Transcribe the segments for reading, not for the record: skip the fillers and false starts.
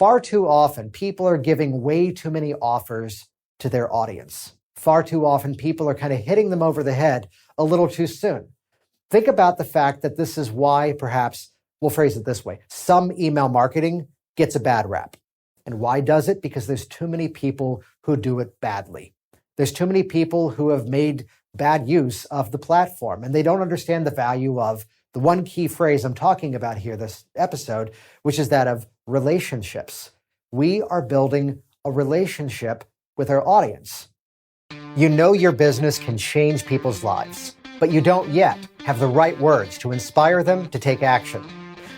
far too often, people are giving way too many offers to their audience. Far too often, people are kind of hitting them over the head a little too soon. Think about the fact that this is why, perhaps, we'll phrase it this way, some email marketing gets a bad rap. And why does it? Because there's too many people who do it badly. There's too many people who have made bad use of the platform, and they don't understand the value of the one key phrase I'm talking about here this episode, which is that of relationships. We are building a relationship with our audience. You know your business can change people's lives, but you don't yet have the right words to inspire them to take action.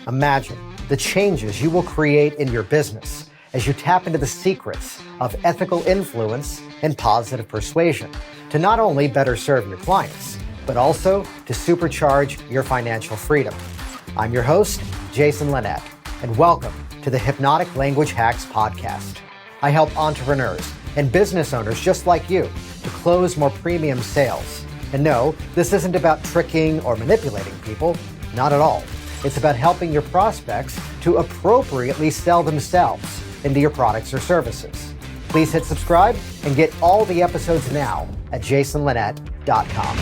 Imagine the changes you will create in your business as you tap into the secrets of ethical influence and positive persuasion to not only better serve your clients, but also to supercharge your financial freedom. I'm your host, Jason Linett, and welcome to the Hypnotic Language Hacks podcast. I help entrepreneurs and business owners just like you to close more premium sales. And no, this isn't about tricking or manipulating people, not at all. It's about helping your prospects to appropriately sell themselves into your products or services. Please hit subscribe and get all the episodes now at jasonlinett.com.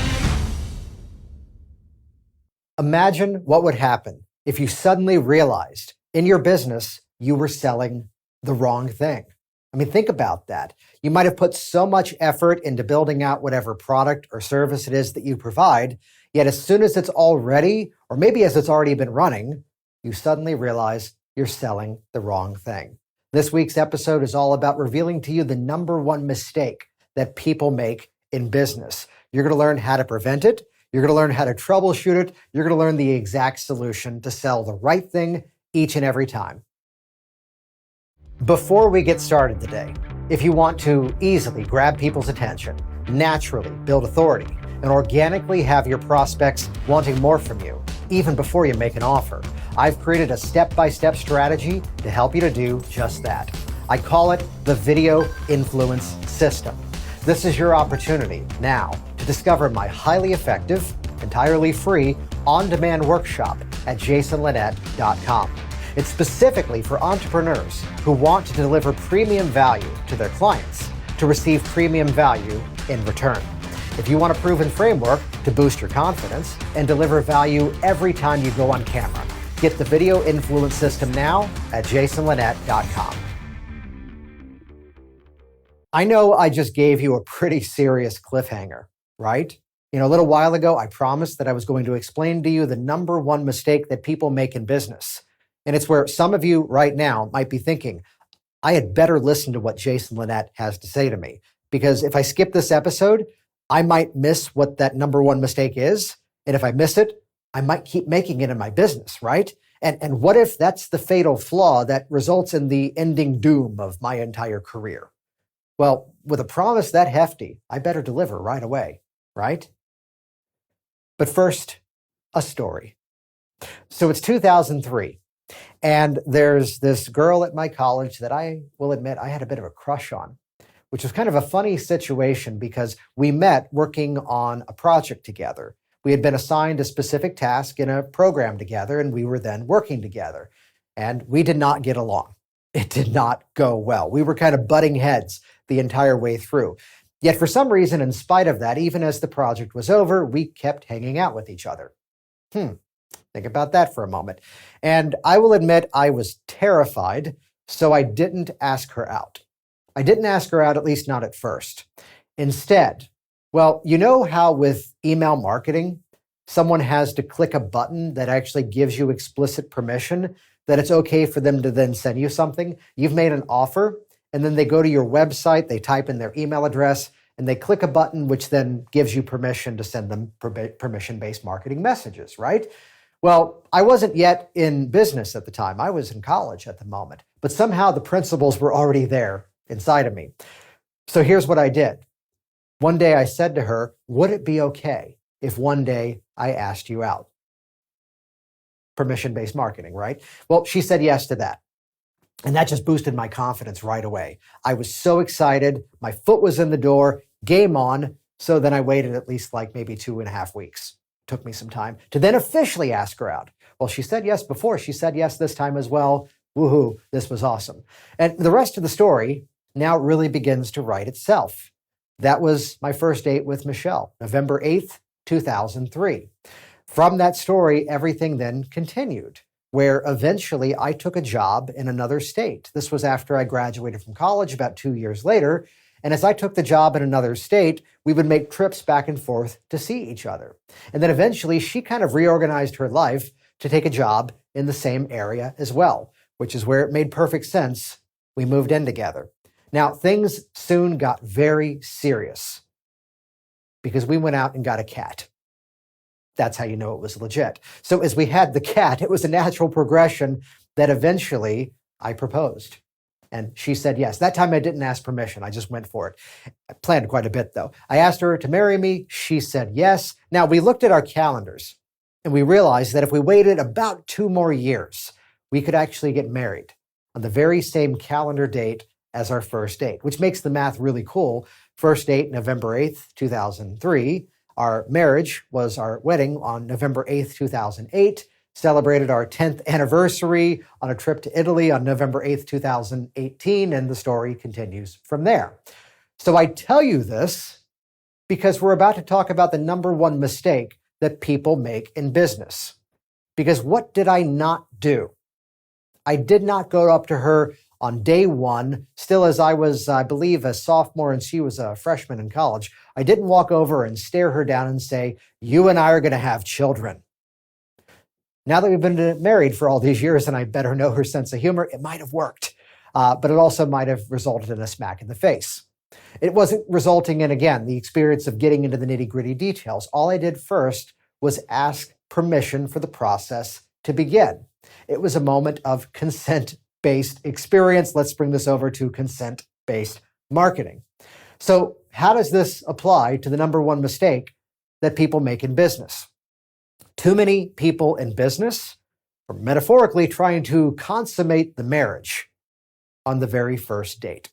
Imagine what would happen if you suddenly realized in your business you were selling the wrong thing. I mean, think about that. You might have put so much effort into building out whatever product or service it is that you provide, yet as soon as it's all ready, or maybe as it's already been running, you suddenly realize you're selling the wrong thing. This week's episode is all about revealing to you the number one mistake that people make in business. You're going to learn how to prevent it. You're going to learn how to troubleshoot it. You're going to learn the exact solution to sell the right thing each and every time. Before we get started today, if you want to easily grab people's attention, naturally build authority, and organically have your prospects wanting more from you, even before you make an offer, I've created a step-by-step strategy to help you to do just that. I call it the Video Influence System. This is your opportunity now to discover my highly effective, entirely free, on-demand workshop at jasonlinett.com. It's specifically for entrepreneurs who want to deliver premium value to their clients to receive premium value in return. If you want a proven framework to boost your confidence and deliver value every time you go on camera, get the Video Influence System now at jasonlinett.com. I know I just gave you a pretty serious cliffhanger, right? A little while ago, I promised that I was going to explain to you the number one mistake that people make in business. And it's where some of you right now might be thinking, I had better listen to what Jason Linett has to say to me. Because if I skip this episode, I might miss what that number one mistake is. And if I miss it, I might keep making it in my business, right? And what if that's the fatal flaw that results in the ending doom of my entire career? Well, with a promise that hefty, I better deliver right away, right? But first, a story. So it's 2003, and there's this girl at my college that I will admit I had a bit of a crush on, which was kind of a funny situation because we met working on a project together. We had been assigned a specific task in a program together, and we were then working together. And we did not get along. It did not go well. We were kind of butting heads the entire way through. Yet for some reason, in spite of that, even as the project was over, we kept hanging out with each other. Think about that for a moment. And I will admit I was terrified, so I didn't ask her out. I didn't ask her out, at least not at first. Instead, well, you know how with email marketing, someone has to click a button that actually gives you explicit permission that it's okay for them to then send you something? You've made an offer, and then they go to your website, they type in their email address, and they click a button which then gives you permission to send them permission-based marketing messages, right? Well, I wasn't yet in business at the time. I was in college at the moment, but somehow the principles were already there inside of me. So here's what I did. One day I said to her, would it be okay if one day I asked you out? Permission-based marketing, right? Well, she said yes to that. And that just boosted my confidence right away. I was so excited. My foot was in the door, game on. So then I waited at least like maybe 2.5 weeks. Took me some time to then officially ask her out. Well, she said yes before. She said yes this time as well. Woohoo, this was awesome. And the rest of the story now really begins to write itself. That was my first date with Michelle, November 8th, 2003. From that story, everything then continued, where eventually I took a job in another state. This was after I graduated from college about 2 years later. And as I took the job in another state, we would make trips back and forth to see each other. And then eventually she kind of reorganized her life to take a job in the same area as well, which is where it made perfect sense. We moved in together. Now, things soon got very serious because we went out and got a cat. That's how you know it was legit. So as we had the cat, it was a natural progression that eventually I proposed. And she said yes. That time I didn't ask permission. I just went for it. I planned quite a bit, though. I asked her to marry me. She said yes. Now, we looked at our calendars and we realized that if we waited about 2 more years, we could actually get married on the very same calendar date as our first date, which makes the math really cool. First date, November 8th, 2003. Our marriage was our wedding on November 8th, 2008. Celebrated our 10th anniversary on a trip to Italy on November 8th, 2018, and the story continues from there. So I tell you this because we're about to talk about the number one mistake that people make in business. Because what did I not do? I did not go up to her on day one, still as I was, I believe, a sophomore and she was a freshman in college. I didn't walk over and stare her down and say, "You and I are going to have children." Now that we've been married for all these years and I better know her sense of humor, it might have worked, but it also might have resulted in a smack in the face. It wasn't resulting in, again, the experience of getting into the nitty-gritty details. All I did first was ask permission for the process to begin. It was a moment of consent-based experience. Let's bring this over to consent-based marketing. So how does this apply to the number one mistake that people make in business? Too many people in business are metaphorically trying to consummate the marriage on the very first date.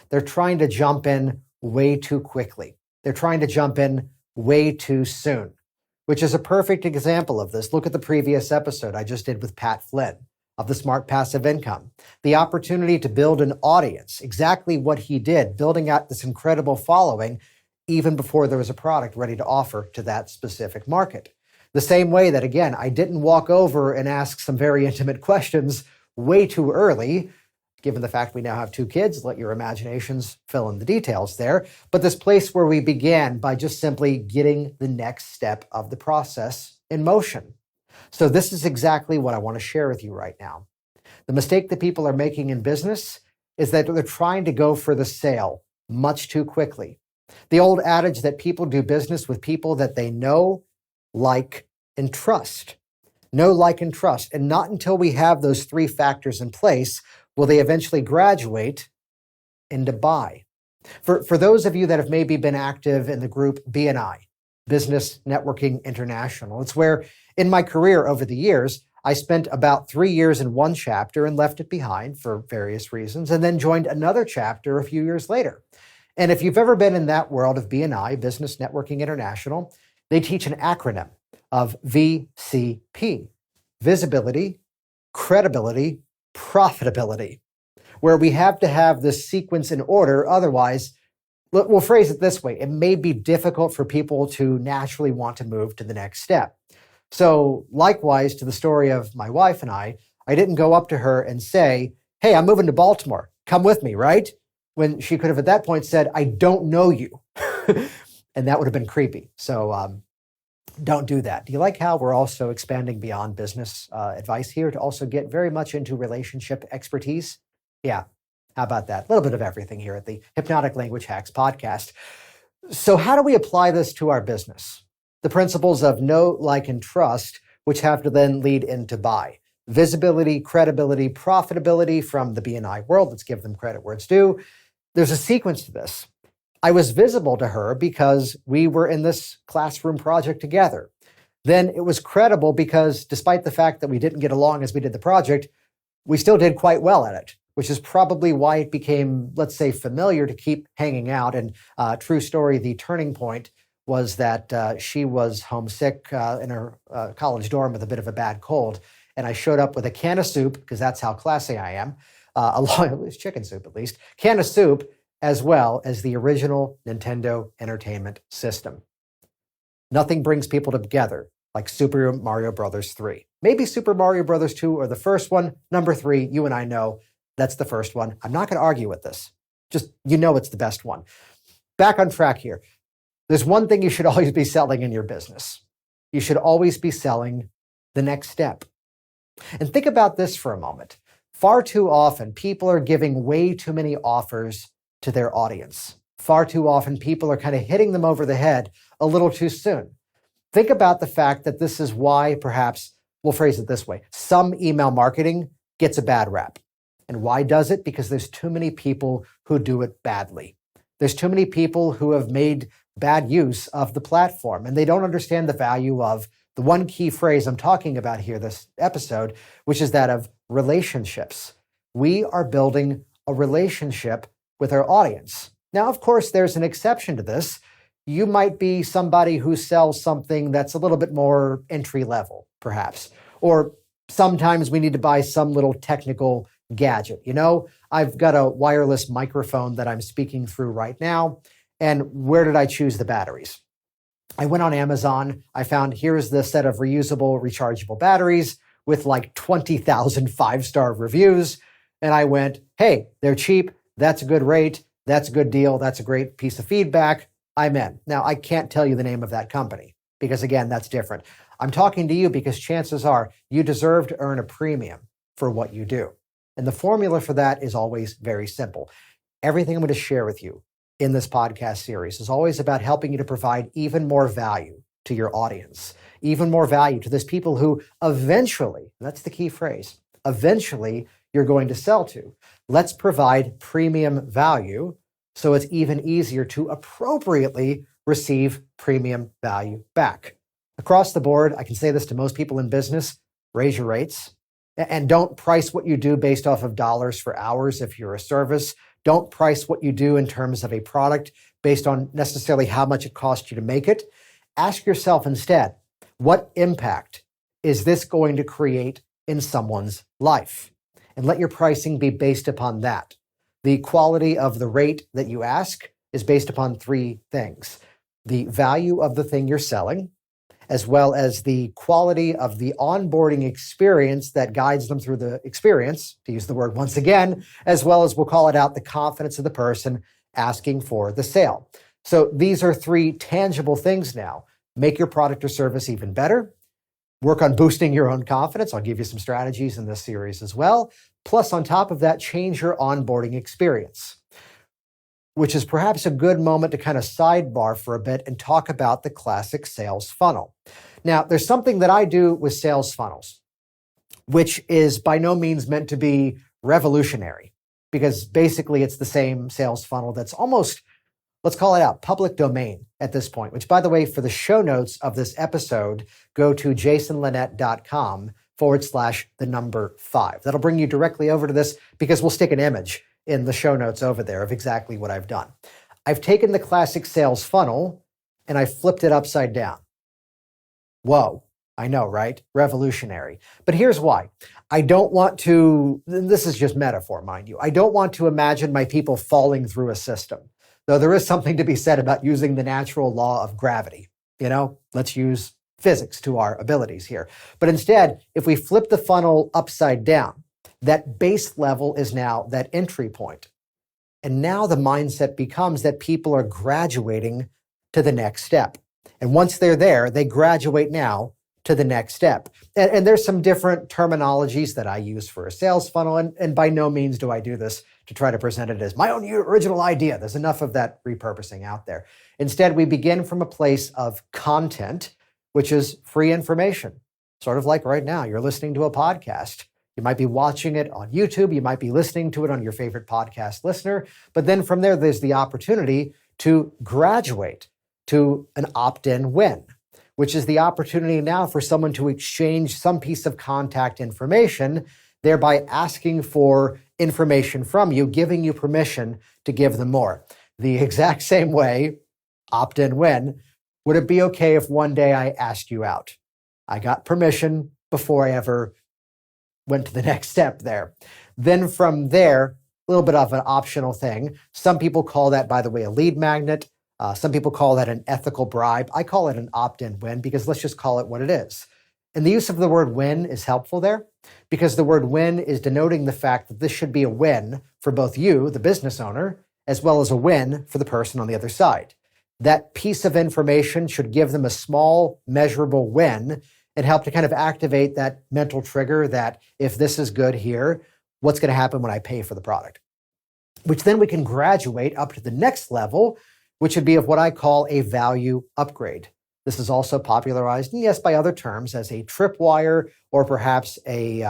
They're trying to jump in way too quickly. They're trying to jump in way too soon, which is a perfect example of this. Look at the previous episode I just did with Pat Flynn of the Smart Passive Income. The opportunity to build an audience, exactly what he did, building out this incredible following even before there was a product ready to offer to that specific market. The same way that, again, I didn't walk over and ask some very intimate questions way too early, given the fact we now have 2 kids. Let your imaginations fill in the details there. But this place where we began by just simply getting the next step of the process in motion. So this is exactly what I want to share with you right now. The mistake that people are making in business is that they're trying to go for the sale much too quickly. The old adage that people do business with people that they know, like, and trust. Know, like, and trust. And not until we have those 3 factors in place will they eventually graduate into buy. For those of you that have maybe been active in the group BNI, Business Networking International, it's where in my career over the years, I spent about 3 years in one chapter and left it behind for various reasons, and then joined another chapter a few years later. And if you've ever been in that world of BNI, Business Networking International, they teach an acronym of VCP, visibility, credibility, profitability, where we have to have this sequence in order. Otherwise, we'll phrase it this way. It may be difficult for people to naturally want to move to the next step. So likewise to the story of my wife and I didn't go up to her and say, "Hey, I'm moving to Baltimore. Come with me," right? When she could have at that point said, "I don't know you." And that would have been creepy. So don't do that. Do you like how we're also expanding beyond business advice here to also get very much into relationship expertise? Yeah, how about that? A little bit of everything here at the Hypnotic Language Hacks podcast. So how do we apply this to our business? The principles of know, like, and trust, which have to then lead into buy. Visibility, credibility, profitability from the BNI world. Let's give them credit where it's due. There's a sequence to this. I was visible to her because we were in this classroom project together. Then it was credible because despite the fact that we didn't get along as we did the project, we still did quite well at it, which is probably why it became, let's say, familiar to keep hanging out. And true story, the turning point was that she was homesick in her college dorm with a bit of a bad cold. and I showed up with a can of soup, because that's how classy I am, along with chicken soup at least, can of soup, as well as the original Nintendo Entertainment System. Nothing brings people together like Super Mario Bros. 3. Maybe Super Mario Bros. 2 or the first one. Number 3, you and I know that's the first one. I'm not going to argue with this. Just, it's the best one. Back on track here. There's one thing you should always be selling in your business. You should always be selling the next step. And think about this for a moment. Far too often, people are giving way too many offers to their audience. Far too often, people are kind of hitting them over the head a little too soon. Think about the fact that this is why, perhaps, we'll phrase it this way, some email marketing gets a bad rap. And why does it? Because there's too many people who do it badly. There's too many people who have made bad use of the platform, and they don't understand the value of the one key phrase I'm talking about here this episode, which is that of relationships. We are building a relationship with our audience. Now, of course, there's an exception to this. You might be somebody who sells something that's a little bit more entry level, perhaps. Or sometimes we need to buy some little technical gadget. I've got a wireless microphone that I'm speaking through right now. And where did I choose the batteries? I went on Amazon. I found here's the set of reusable, rechargeable batteries with like 20,000 5-star reviews. And I went, hey, they're cheap. That's a good rate. That's a good deal. That's a great piece of feedback. I'm in. Now, I can't tell you the name of that company because, again, that's different. I'm talking to you because chances are you deserve to earn a premium for what you do. And the formula for that is always very simple. Everything I'm going to share with you in this podcast series is always about helping you to provide even more value to your audience, even more value to those people who eventually, that's the key phrase, eventually you're going to sell to. Let's provide premium value so it's even easier to appropriately receive premium value back. Across the board, I can say this to most people in business, raise your rates. And don't price what you do based off of dollars for hours if you're a service. Don't price what you do in terms of a product based on necessarily how much it costs you to make it. Ask yourself instead, what impact is this going to create in someone's life? And let your pricing be based upon that. The quality of the rate that you ask is based upon 3 things: the value of the thing you're selling, as well as the quality of the onboarding experience that guides them through the experience, to use the word once again, as well as, we'll call it out, the confidence of the person asking for the sale. So these are 3 tangible things now. Make your product or service even better. Work on boosting your own confidence. I'll give you some strategies in this series as well. Plus, on top of that, change your onboarding experience, which is perhaps a good moment to kind of sidebar for a bit and talk about the classic sales funnel. Now, there's something that I do with sales funnels, which is by no means meant to be revolutionary, because basically it's the same sales funnel that's almost, let's call it out, public domain at this point, which, by the way, for the show notes of this episode, go to jasonlinett.com/5. That'll bring you directly over to this, because we'll stick an image in the show notes over there of exactly what I've done. I've taken the classic sales funnel and I flipped it upside down. Whoa, I know, right? Revolutionary. But here's why. I don't want to, this is just metaphor, mind you, I don't want to imagine my people falling through a system. Though there is something to be said about using the natural law of gravity. Let's use physics to our abilities here. But instead, if we flip the funnel upside down, that base level is now that entry point. And now the mindset becomes that people are graduating to the next step. And once they're there, they graduate now to the next step. And there's some different terminologies that I use for a sales funnel. And by no means do I do this to try to present it as my own original idea. There's enough of that repurposing out there. Instead, we begin from a place of content, which is free information. Sort of like right now, you're listening to a podcast. You might be watching it on YouTube. You might be listening to it on your favorite podcast listener. But then from there, there's the opportunity to graduate to an opt-in win, which is the opportunity now for someone to exchange some piece of contact information, thereby asking for information from you, giving you permission to give them more. The exact same way, opt-in win, would it be okay if one day I asked you out? I got permission before I ever went to the next step there. Then from there, a little bit of an optional thing. Some people call that, by the way, a lead magnet. Some people call that an ethical bribe. I call it an opt-in win because let's just call it what it is. And the use of the word win is helpful there because the word win is denoting the fact that this should be a win for both you, the business owner, as well as a win for the person on the other side. That piece of information should give them a small, measurable win and help to kind of activate that mental trigger that if this is good here, what's going to happen when I pay for the product? Which then we can graduate up to the next level, which would be of what I call a value upgrade. This is also popularized, and yes, by other terms, as a tripwire or perhaps a,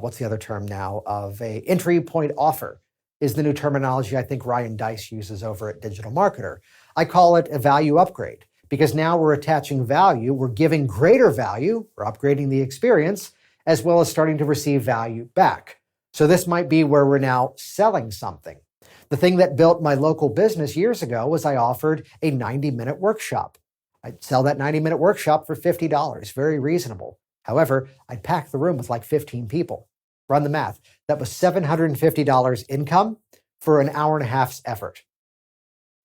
what's the other term now, of a entry point offer is the new terminology I think Ryan Deiss uses over at Digital Marketer. I call it a value upgrade because now we're attaching value, we're giving greater value, we're upgrading the experience, as well as starting to receive value back. So this might be where we're now selling something. The thing that built my local business years ago was I offered a 90-minute workshop. I'd sell that 90-minute workshop for $50, very reasonable. However, I'd pack the room with like 15 people. Run the math. That was $750 income for an hour and a half's effort.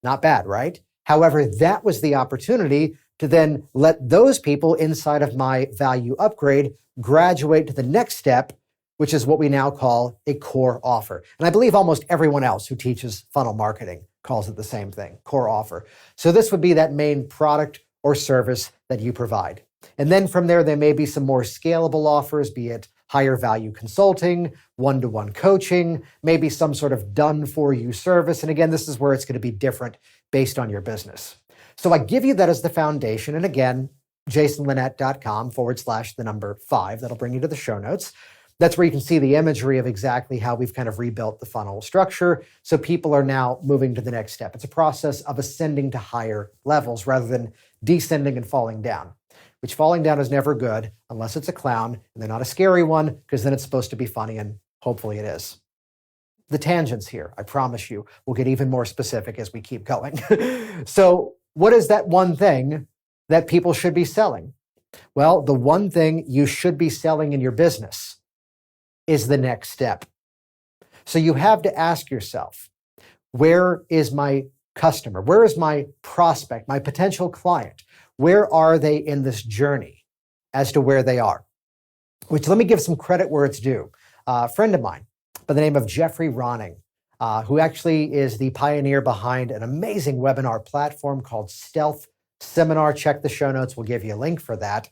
Not bad, right? However, that was the opportunity to then let those people inside of my value upgrade graduate to the next step, which is what we now call a core offer. And I believe almost everyone else who teaches funnel marketing calls it the same thing, core offer. So this would be that main product or service that you provide. And then from there may be some more scalable offers, be it higher value consulting, one-to-one coaching, maybe some sort of done-for-you service. And again, this is where it's going to be different based on your business. So I give you that as the foundation. And again, jasonlinett.com/5. That'll bring you to the show notes. That's where you can see the imagery of exactly how we've kind of rebuilt the funnel structure. So people are now moving to the next step. It's a process of ascending to higher levels rather than descending and falling down, which falling down is never good unless it's a clown and they're not a scary one because then it's supposed to be funny and hopefully it is. The tangents here, I promise you, will get even more specific as we keep going. So what is that one thing that people should be selling? Well, the one thing you should be selling in your business is the next step. So you have to ask yourself, where is my customer? Where is my prospect, my potential client? Where are they in this journey as to where they are? Which, let me give some credit where it's due. A friend of mine by the name of Jeffrey Ronning, who actually is the pioneer behind an amazing webinar platform called Stealth Seminar. Check the show notes. We'll give you a link for that,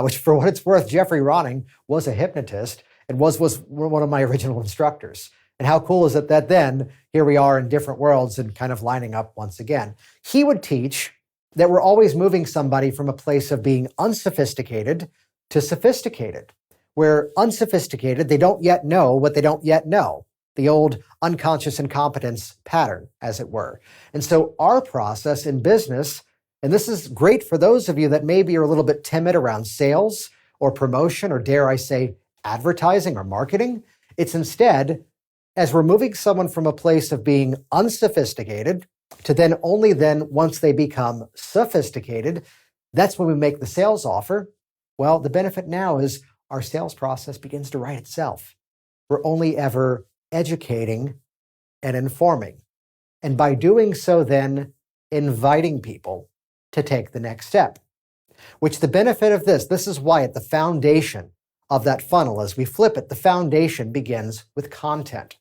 which for what it's worth, Jeffrey Ronning was a hypnotist and was one of my original instructors. And how cool is it that then here we are in different worlds and kind of lining up once again. He would teach that we're always moving somebody from a place of being unsophisticated to sophisticated, where unsophisticated, they don't yet know what they don't yet know, the old unconscious incompetence pattern, as it were. And so our process in business, and this is great for those of you that maybe are a little bit timid around sales or promotion, or dare I say, advertising or marketing, it's instead, as we're moving someone from a place of being unsophisticated to then only then once they become sophisticated, that's when we make the sales offer. Well, the benefit now is our sales process begins to write itself. We're only ever educating and informing. And by doing so, then inviting people to take the next step, which the benefit of this is why at the foundation of that funnel, as we flip it, the foundation begins with content.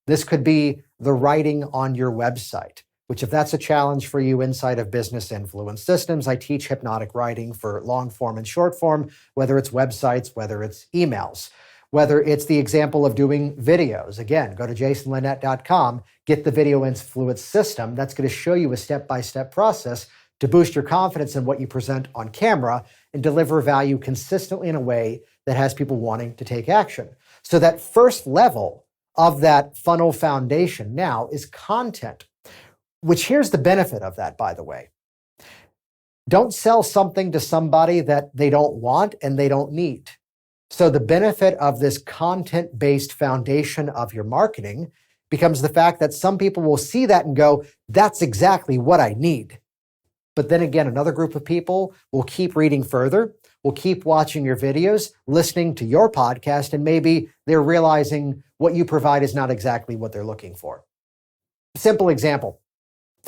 This could be the writing on your website, which if that's a challenge for you inside of Business Influence Systems, I teach hypnotic writing for long form and short form, whether it's websites, whether it's emails, whether it's the example of doing videos. Again, go to jasonlinett.com, get the Video Influence System. That's going to show you a step-by-step process to boost your confidence in what you present on camera and deliver value consistently in a way that has people wanting to take action. So that first level of that funnel foundation now is content, which here's the benefit of that, by the way. Don't sell something to somebody that they don't want and they don't need. So the benefit of this content-based foundation of your marketing becomes the fact that some people will see that and go, that's exactly what I need. But then again, another group of people will keep reading further, will keep watching your videos, listening to your podcast, and maybe they're realizing what you provide is not exactly what they're looking for. Simple example.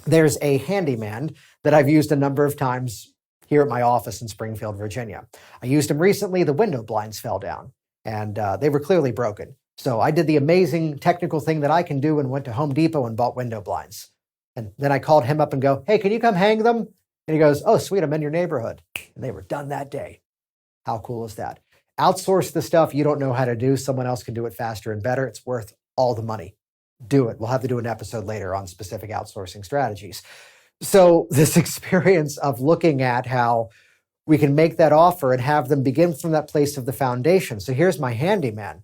There's a handyman that I've used a number of times here at my office in Springfield, Virginia. I used him recently. The window blinds fell down and they were clearly broken. So I did the amazing technical thing that I can do and went to Home Depot and bought window blinds. And then I called him up and go, hey, can you come hang them? And he goes, oh, sweet, I'm in your neighborhood. And they were done that day. How cool is that? Outsource the stuff you don't know how to do. Someone else can do it faster and better. It's worth all the money. Do it. We'll have to do an episode later on specific outsourcing strategies. So this experience of looking at how we can make that offer and have them begin from that place of the foundation. So here's my handyman.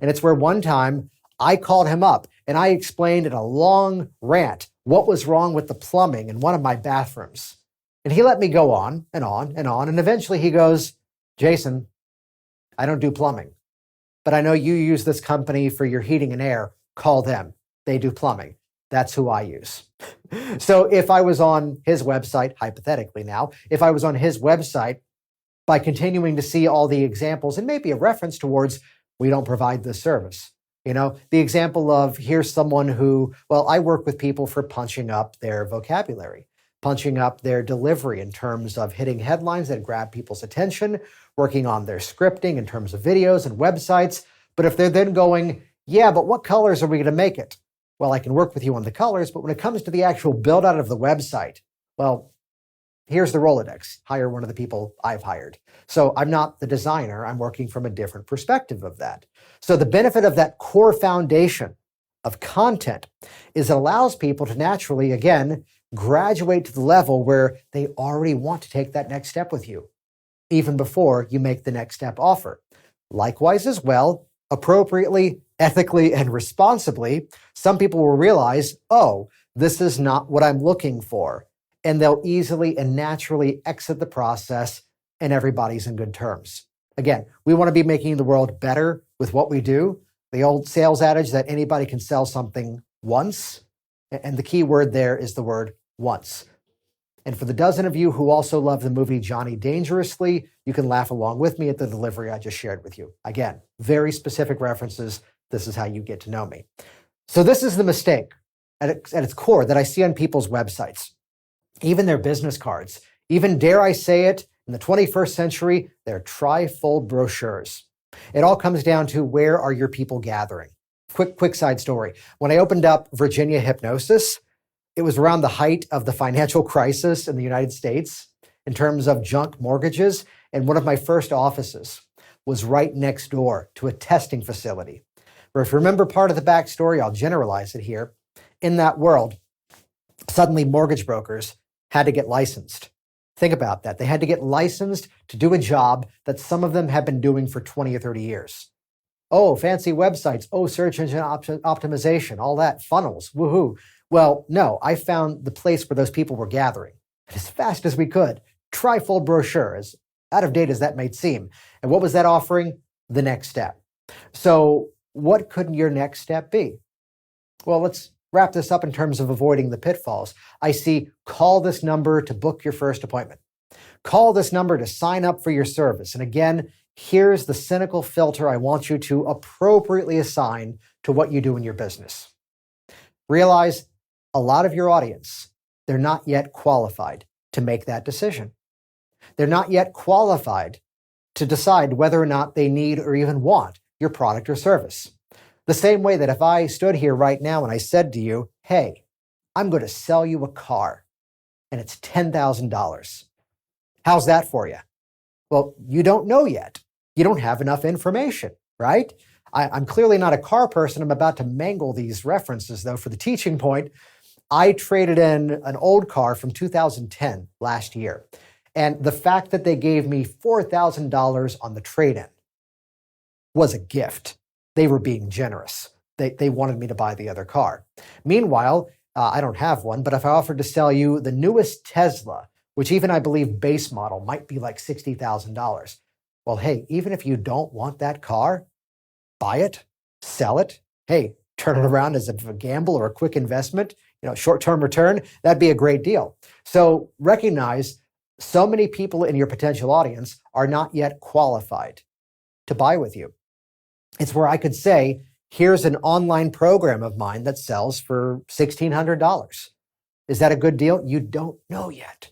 And it's where one time I called him up and I explained in a long rant what was wrong with the plumbing in one of my bathrooms. And he let me go on and on and on. And eventually he goes, Jason, I don't do plumbing, but I know you use this company for your heating and air. Call them. They do plumbing. That's who I use. So if I was on his website, hypothetically now, if I was on his website, by continuing to see all the examples and maybe a reference towards, we don't provide this service. The example of here's someone who, well, I work with people for punching up their vocabulary, punching up their delivery in terms of hitting headlines that grab people's attention, working on their scripting in terms of videos and websites. But if they're then going, yeah, but what colors are we going to make it? Well, I can work with you on the colors, but when it comes to the actual build out of the website, well, here's the Rolodex. Hire one of the people I've hired. So I'm not the designer. I'm working from a different perspective of that. So the benefit of that core foundation of content is it allows people to naturally, again, graduate to the level where they already want to take that next step with you, even before you make the next step offer. Likewise as well, appropriately, ethically, and responsibly, some people will realize, oh, this is not what I'm looking for. And they'll easily and naturally exit the process and everybody's in good terms. Again, we want to be making the world better with what we do. The old sales adage that anybody can sell something once. And the key word there is the word once. And for the dozen of you who also love the movie Johnny Dangerously, you can laugh along with me at the delivery I just shared with you. Again, very specific references. This is how you get to know me. So this is the mistake at its core that I see on people's websites, even their business cards, even, dare I say it, in the 21st century, they're tri-fold brochures. It all comes down to, where are your people gathering? Quick side story. When I opened up Virginia Hypnosis, it was around the height of the financial crisis in the United States in terms of junk mortgages. And one of my first offices was right next door to a testing facility. Or if you remember part of the backstory, I'll generalize it here. In that world, suddenly mortgage brokers had to get licensed. Think about that. They had to get licensed to do a job that some of them have been doing for 20 or 30 years. Oh, fancy websites. Oh, search engine optimization, all that, funnels, woohoo. Well, no, I found the place where those people were gathering as fast as we could. Trifold brochure, as out of date as that might seem. And what was that offering? The next step. So what could your next step be? Well, let's wrap this up in terms of avoiding the pitfalls. I see, call this number to book your first appointment. Call this number to sign up for your service. And again, here's the cynical filter I want you to appropriately assign to what you do in your business. Realize a lot of your audience, they're not yet qualified to make that decision. They're not yet qualified to decide whether or not they need or even want your product or service. The same way that if I stood here right now and I said to you, hey, I'm going to sell you a car and it's $10,000. How's that for you? Well, you don't know yet. You don't have enough information, right? I'm clearly not a car person. I'm about to mangle these references, though, for the teaching point. I traded in an old car from 2010 last year. And the fact that they gave me $4,000 on the trade-in was a gift. They were being generous. They wanted me to buy the other car. Meanwhile, I don't have one, but if I offered to sell you the newest Tesla, which even I believe base model might be like $60,000. Well, hey, even if you don't want that car, buy it, sell it. Hey, turn it around as a gamble or a quick investment, short-term return. That'd be a great deal. So recognize So many people in your potential audience are not yet qualified to buy with you. It's where I could say, here's an online program of mine that sells for $1,600. Is that a good deal? You don't know yet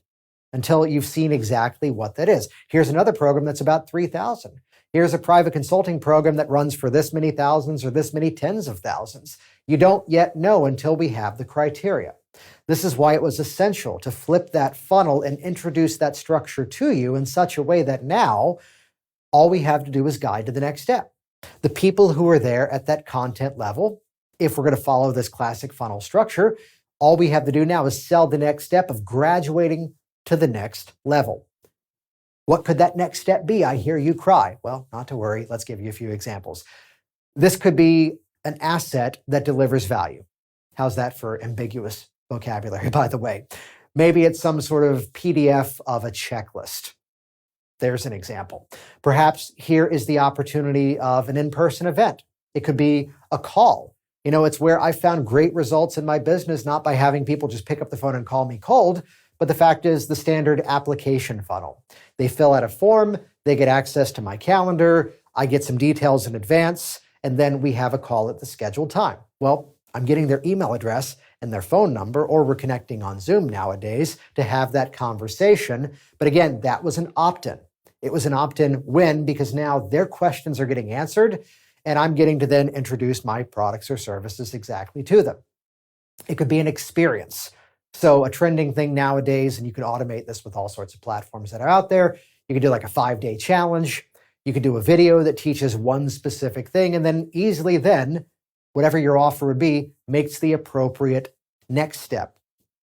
until you've seen exactly what that is. Here's another program that's about $3,000. Here's a private consulting program that runs for this many thousands or this many tens of thousands. You don't yet know until we have the criteria. This is why it was essential to flip that funnel and introduce that structure to you in such a way that now all we have to do is guide to the next step. The people who are there at that content level, if we're going to follow this classic funnel structure, all we have to do now is sell the next step of graduating to the next level. What could that next step be? I hear you cry. Well, not to worry. Let's give you a few examples. This could be an asset that delivers value. How's that for ambiguous vocabulary, by the way? Maybe it's some sort of PDF of a checklist. There's an example. Perhaps here is the opportunity of an in-person event. It could be a call. It's where I found great results in my business, not by having people just pick up the phone and call me cold, but the fact is the standard application funnel. They fill out a form, they get access to my calendar, I get some details in advance, and then we have a call at the scheduled time. Well, I'm getting their email address and their phone number, or we're connecting on Zoom nowadays to have that conversation. But again, that was an opt-in. It was an opt-in win because now their questions are getting answered, and I'm getting to then introduce my products or services exactly to them. It could be an experience. So a trending thing nowadays, and you can automate this with all sorts of platforms that are out there. You could do like a 5-day challenge. You could do a video that teaches one specific thing, and then easily then, whatever your offer would be, makes the appropriate next step,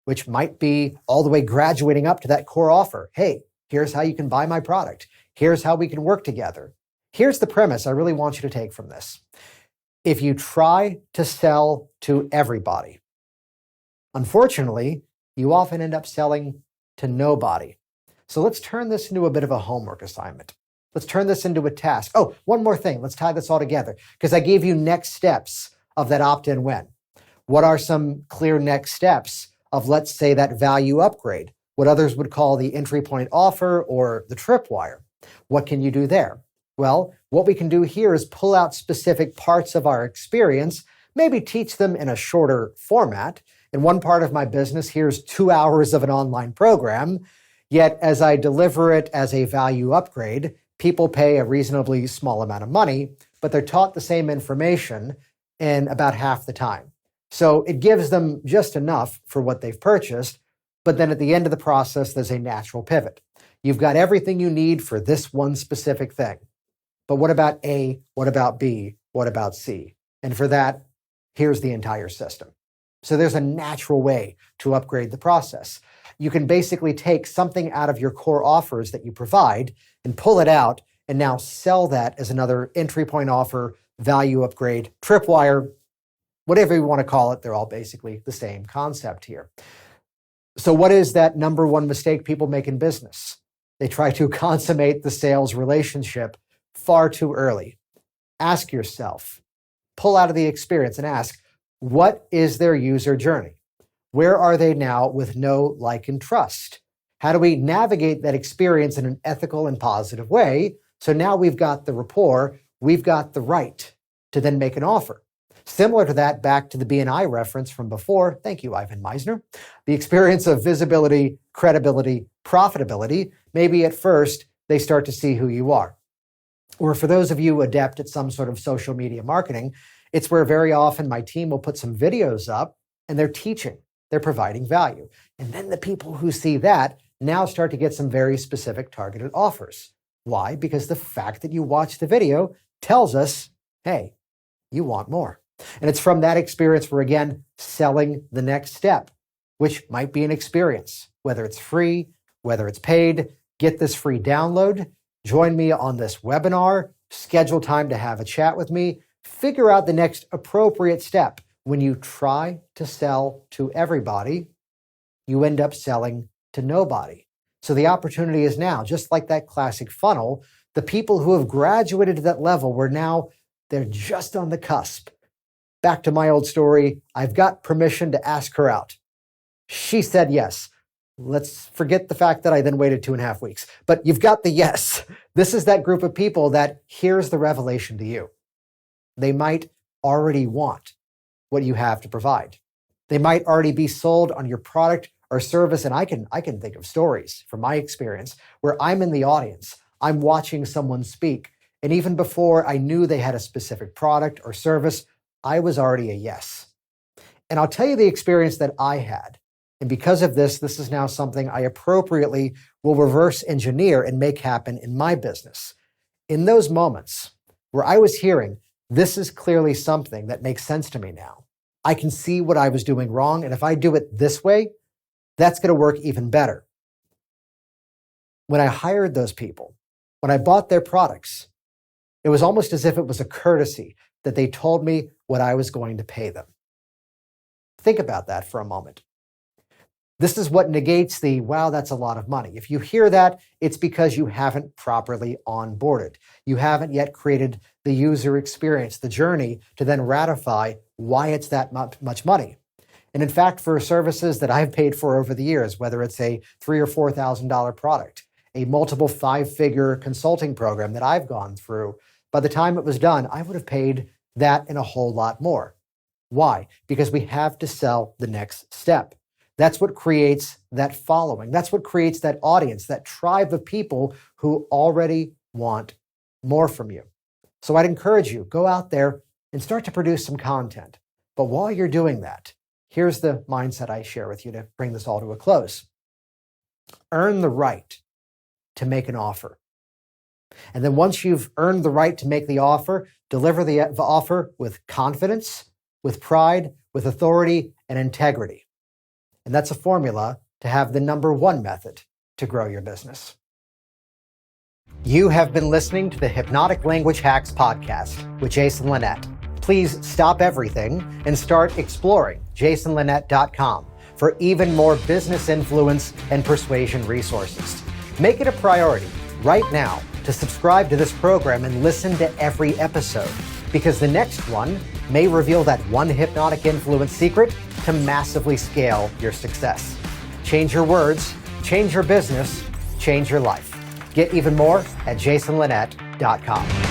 which might be all the way graduating up to that core offer. Hey, here's how you can buy my product. Here's how we can work together. Here's the premise I really want you to take from this. If you try to sell to everybody, unfortunately, you often end up selling to nobody. So let's turn this into a bit of a homework assignment. Let's turn this into a task. Oh, one more thing. Let's tie this all together because I gave you next steps of that opt-in win. What are some clear next steps of, let's say, that value upgrade, what others would call the entry point offer or the tripwire? What can you do there? Well, what we can do here is pull out specific parts of our experience, maybe teach them in a shorter format. In one part of my business, here's 2 hours of an online program. Yet as I deliver it as a value upgrade, people pay a reasonably small amount of money, but they're taught the same information in about half the time. So it gives them just enough for what they've purchased, but then at the end of the process, there's a natural pivot. You've got everything you need for this one specific thing. But what about A? What about B? What about C? And for that, here's the entire system. So there's a natural way to upgrade the process. You can basically take something out of your core offers that you provide and pull it out and now sell that as another entry point offer, value upgrade, tripwire, whatever you want to call it. They're all basically the same concept here. So what is that number one mistake people make in business? They try to consummate the sales relationship far too early. Ask yourself, pull out of the experience and ask, what is their user journey? Where are they now with know, like, and trust? How do we navigate that experience in an ethical and positive way? So now we've got the rapport, we've got the right to then make an offer. Similar to that, back to the BNI reference from before, thank you, Ivan Meisner, the experience of visibility, credibility, profitability, maybe at first they start to see who you are. Or for those of you adept at some sort of social media marketing, it's where very often my team will put some videos up and they're teaching, they're providing value. And then the people who see that now start to get some very specific targeted offers. Why? Because the fact that you watch the video tells us, hey, you want more. And it's from that experience we're again selling the next step, which might be an experience, whether it's free, whether it's paid. Get this free download, join me on this webinar, schedule time to have a chat with me, figure out the next appropriate step. When you try to sell to everybody, you end up selling to nobody. So the opportunity is now, just like that classic funnel, the people who have graduated to that level where now they're just on the cusp. Back to my old story, I've got permission to ask her out. She said yes. Let's forget the fact that I then waited 2.5 weeks. But you've got the yes. This is that group of people that here's the revelation to you. They might already want what you have to provide. They might already be sold on your product or service. And I can think of stories from my experience where I'm in the audience, I'm watching someone speak. And even before I knew they had a specific product or service, I was already a yes. And I'll tell you the experience that I had. And because of this, this is now something I appropriately will reverse engineer and make happen in my business. In those moments where I was hearing, this is clearly something that makes sense to me now. I can see what I was doing wrong. And if I do it this way, that's going to work even better. When I hired those people, when I bought their products, it was almost as if it was a courtesy that they told me what I was going to pay them. Think about that for a moment. This is what negates the, wow, that's a lot of money. If you hear that, it's because you haven't properly onboarded. You haven't yet created the user experience, the journey to then ratify why it's that much money. And in fact, for services that I've paid for over the years, whether it's a $3,000 or $4,000 product, a multiple 5-figure consulting program that I've gone through, by the time it was done, I would have paid that and a whole lot more. Why? Because we have to sell the next step. That's what creates that following. That's what creates that audience, that tribe of people who already want more from you. So I'd encourage you, go out there and start to produce some content. But while you're doing that, here's the mindset I share with you to bring this all to a close. Earn the right to make an offer. And then once you've earned the right to make the offer, deliver the offer with confidence, with pride, with authority, and integrity. And that's a formula to have the number one method to grow your business. You have been listening to the Hypnotic Language Hacks podcast with Jason Linett. Please stop everything and start exploring jasonlinett.com for even more business influence and persuasion resources. Make it a priority right now to subscribe to this program and listen to every episode, because the next one may reveal that one hypnotic influence secret to massively scale your success. Change your words, change your business, change your life. Get even more at jasonlinett.com.